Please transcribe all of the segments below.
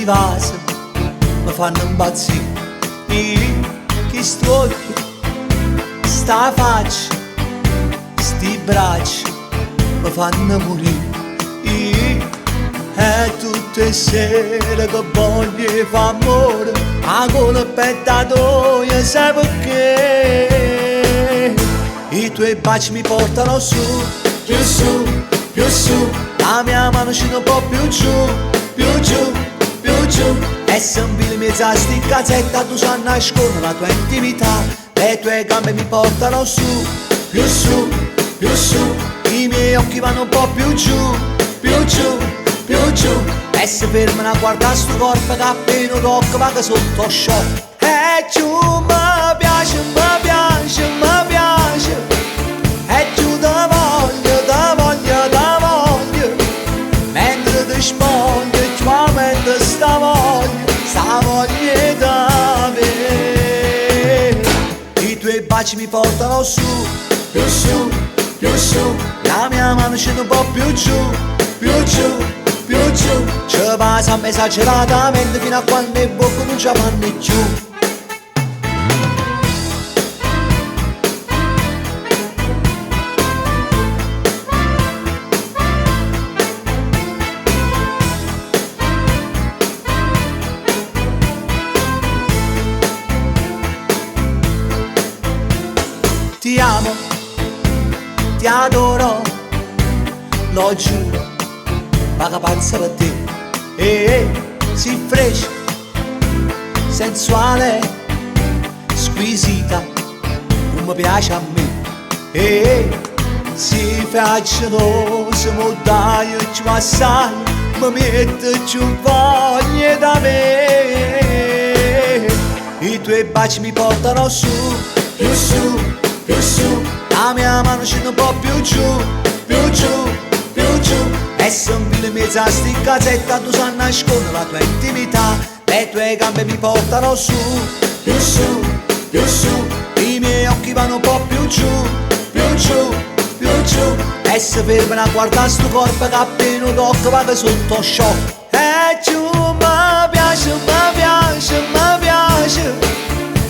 sti vasi mi fanno impazzire, che sti occhi, sta faccia, sti braccia mi fanno morire. E tutte le sere che voglio fa amore, a colpetta tua sai perché? I tuoi baci mi portano su, più su, più su, la mia mano scende un po' più giù, più giù, più giù. E se invili mezza sti in casetta tu sai nascondere la tua intimità, le tue gambe mi portano su, più su, più su, i miei occhi vanno un po' più giù, più giù, più giù. E se fermano a guardare sto corpo che appena tocca va che sotto shock. E giù mi piace, mi piace, mi piace, e giù da voglio, da voglio, da voglio, mentre ti spoglio e tua mente sta voglia da me. I tuoi baci mi portano su, più su, più su, la mia mano scende un po' più giù, più giù, più giù. Ci passa esageratamente fino a quando i bocca non ci vanno più. Ti amo, ti adoro, lo giuro, paga pazza per te. Si fresca, sensuale, squisita, come piace a me. Si faccianosa, mo dai, ci va assai, mi mette giù voglia da me. I tuoi baci mi portano su, più su, più su, la mia mano scende un po' più giù, più giù, più giù. E se invili mezza sti in casetta tu sai nascondere la tua intimità, le tue gambe mi portano su, più su, più su, i miei occhi vanno un po' più giù, più giù, più giù. E se fermano a guardare sto corpo che appena tocca va che sotto shock. E giù mi piace, mi piace, mi piace,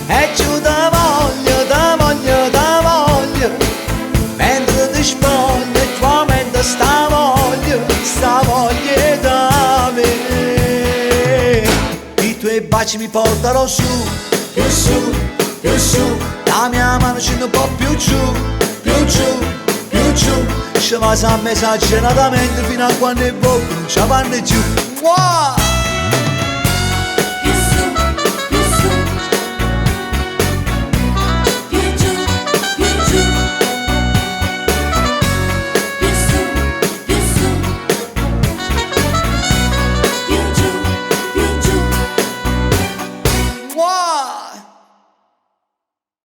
e giù da voglio, da voglio, da voglio, mentre ti spoglio e tua mente sta voglia da me. I tuoi baci mi portano su, più su, più su, la mia mano scende un po' più giù, più giù, più giù. Ci va esageratamente fino a quando i bocca non ci vanno giù. Wow!